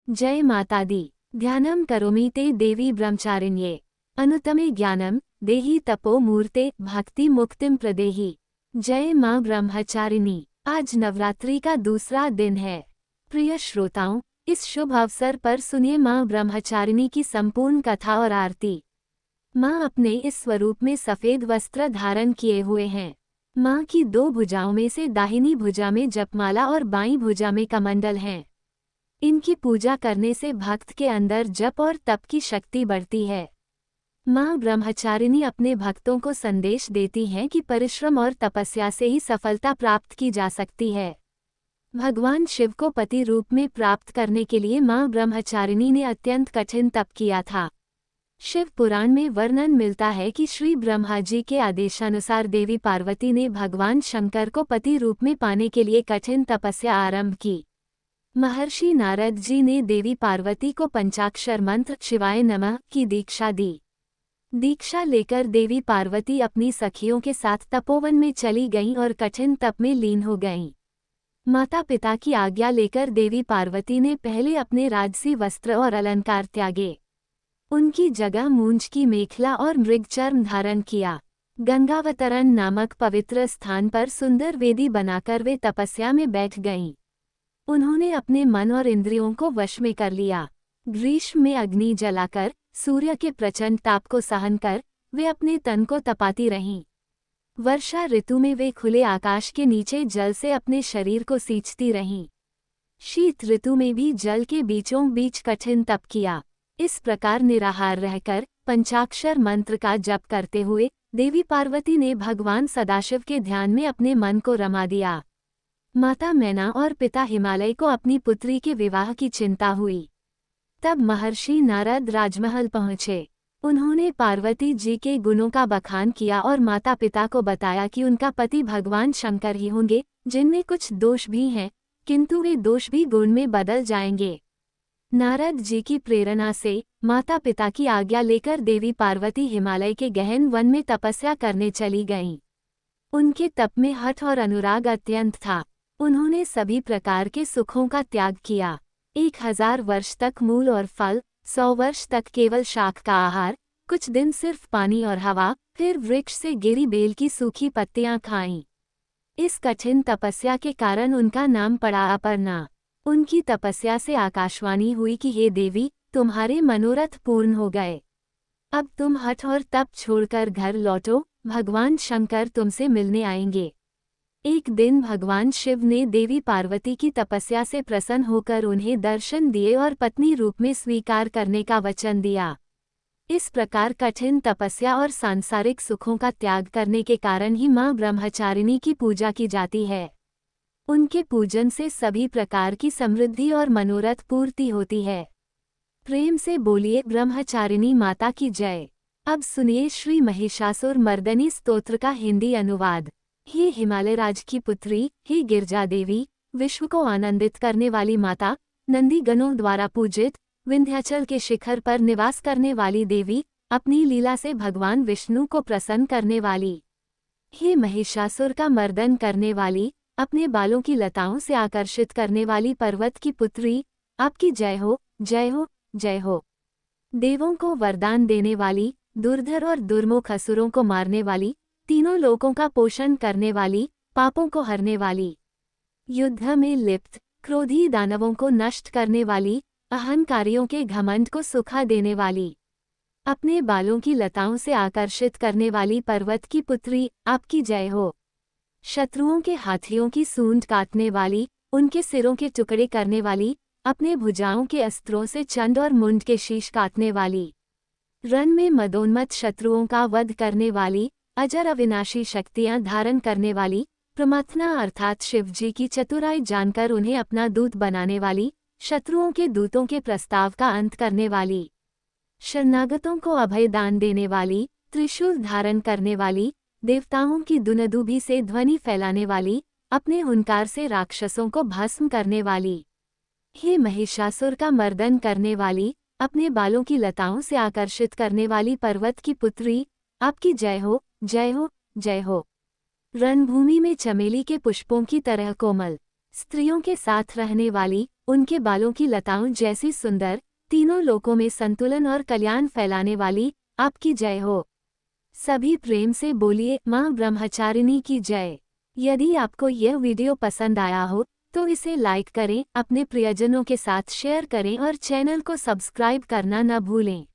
जय माता दी। ध्यानं करोमि ते देवी ब्रह्मचारिण्ये अनुत्तमे ज्ञानं देहि तपो मूर्ते भक्ति मुक्तिम प्रदेहि। जय मां ब्रह्मचारिणी। आज नवरात्रि का दूसरा दिन है। प्रिय श्रोताओं, इस शुभ अवसर पर सुनिए मां ब्रह्मचारिणी की संपूर्ण कथा और आरती। मां अपने इस स्वरूप में सफेद वस्त्र धारण किए हुए हैं। मां की दो भुजाओं में से दाहिनी भुजा में जपमाला और बाईं भुजा में कमंडल हैं। इनकी पूजा करने से भक्त के अंदर जप और तप की शक्ति बढ़ती है। मां ब्रह्मचारिणी अपने भक्तों को संदेश देती हैं कि परिश्रम और तपस्या से ही सफलता प्राप्त की जा सकती है। भगवान शिव को पति रूप में प्राप्त करने के लिए मां ब्रह्मचारिणी ने अत्यंत कठिन तप किया था। शिव पुराण में वर्णन मिलता है कि श्री ब्रह्मा जी के आदेशानुसार देवी पार्वती ने भगवान शंकर को पति रूप में पाने के लिए कठिन तपस्या आरंभ की। महर्षि नारद जी ने देवी पार्वती को पंचाक्षर मंत्र शिवाय नमः की दीक्षा दी। दीक्षा लेकर देवी पार्वती अपनी सखियों के साथ तपोवन में चली गईं और कठिन तप में लीन हो गईं। माता पिता की आज्ञा लेकर देवी पार्वती ने पहले अपने राजसी वस्त्र और अलंकार त्यागे। उनकी जगह मूंज की मेखला और मृगचर्म धारण किया। गंगावतरण नामक पवित्र स्थान पर सुंदर वेदी बनाकर वे तपस्या में बैठ गईं। उन्होंने अपने मन और इंद्रियों को वश में कर लिया। ग्रीष्म में अग्नि जलाकर, सूर्य के प्रचंड ताप को सहन कर वे अपने तन को तपाती रहीं। वर्षा ऋतु में वे खुले आकाश के नीचे जल से अपने शरीर को सींचती रहीं। शीत ऋतु में भी जल के बीचों बीच कठिन तप किया। इस प्रकार निराहार रहकर पंचाक्षर मंत्र का जप करते हुए देवी पार्वती ने भगवान सदाशिव के ध्यान में अपने मन को रमा दिया। माता मैना और पिता हिमालय को अपनी पुत्री के विवाह की चिंता हुई। तब महर्षि नारद राजमहल पहुँचे। उन्होंने पार्वती जी के गुणों का बखान किया और माता पिता को बताया कि उनका पति भगवान शंकर ही होंगे, जिनमें कुछ दोष भी हैं, किंतु वे दोष भी गुण में बदल जाएंगे। नारद जी की प्रेरणा से माता पिता की आज्ञा लेकर देवी पार्वती हिमालय के गहन वन में तपस्या करने चली गईं। उनके तप में हठ और अनुराग अत्यंत था। उन्होंने सभी प्रकार के सुखों का त्याग किया। 1000 वर्ष तक मूल और फल, 100 वर्ष तक केवल शाक का आहार, कुछ दिन सिर्फ पानी और हवा, फिर वृक्ष से गिरी बेल की सूखी पत्तियां खाईं। इस कठिन तपस्या के कारण उनका नाम पड़ा अपर्णा। उनकी तपस्या से आकाशवाणी हुई कि हे देवी, तुम्हारे मनोरथ पूर्ण हो गए। अब तुम हठ और तप छोड़कर घर लौटो, भगवान शंकर तुमसे मिलने आएंगे। एक दिन भगवान शिव ने देवी पार्वती की तपस्या से प्रसन्न होकर उन्हें दर्शन दिए और पत्नी रूप में स्वीकार करने का वचन दिया। इस प्रकार कठिन तपस्या और सांसारिक सुखों का त्याग करने के कारण ही मां ब्रह्मचारिणी की पूजा की जाती है। उनके पूजन से सभी प्रकार की समृद्धि और मनोरथ पूर्ति होती है। प्रेम से बोलिए ब्रह्मचारिणी माता की जय। अब सुनिए श्री महिषासुर मर्दनी स्तोत्र का हिंदी अनुवाद। हे हिमालय राज की पुत्री, हे गिरजा देवी, विश्व को आनंदित करने वाली माता, नंदी गणों द्वारा पूजित, विंध्याचल के शिखर पर निवास करने वाली देवी, अपनी लीला से भगवान विष्णु को प्रसन्न करने वाली। हे महिषासुर का मर्दन करने वाली, अपने बालों की लताओं से आकर्षित करने वाली पर्वत की पुत्री, आपकी जय हो, जय हो, जय हो। देवों को वरदान देने वाली, दुर्धर और दुर्मुख असुरों को मारने वाली, तीनों लोकों का पोषण करने वाली, पापों को हरने वाली, युद्ध में लिप्त क्रोधी दानवों को नष्ट करने वाली, अहंकारियों के घमंड को सुखा देने वाली, अपने बालों की लताओं से आकर्षित करने वाली पर्वत की पुत्री, आपकी जय हो। शत्रुओं के हाथियों की सूंड काटने वाली, उनके सिरों के टुकड़े करने वाली, अपने भुजाओं के अस्त्रों से चंड और मुंड के शीश काटने वाली, रण में मदोन्मत्त शत्रुओं का वध करने वाली, अजर अविनाशी शक्तियां धारण करने वाली, प्रमथना अर्थात शिव जी की चतुराई जानकर उन्हें अपना दूत बनाने वाली, शत्रुओं के दूतों के प्रस्ताव का अंत करने वाली, शरणागतों को अभय दान देने वाली, त्रिशूल धारण करने वाली, देवताओं की दुनदुभी से ध्वनि फैलाने वाली, अपने हुंकार से राक्षसों को भस्म करने वाली। हे महिषासुर का मर्दन करने वाली, अपने बालों की लताओं से आकर्षित करने वाली पर्वत की पुत्री, आपकी जय हो, जय हो, जय हो। रणभूमि में चमेली के पुष्पों की तरह कोमल, स्त्रियों के साथ रहने वाली, उनके बालों की लताओं जैसी सुंदर, तीनों लोकों में संतुलन और कल्याण फैलाने वाली, आपकी जय हो। सभी प्रेम से बोलिए मां ब्रह्मचारिणी की जय। यदि आपको यह वीडियो पसंद आया हो तो इसे लाइक करें, अपने प्रियजनों के साथ शेयर करें और चैनल को सब्सक्राइब करना न भूलें।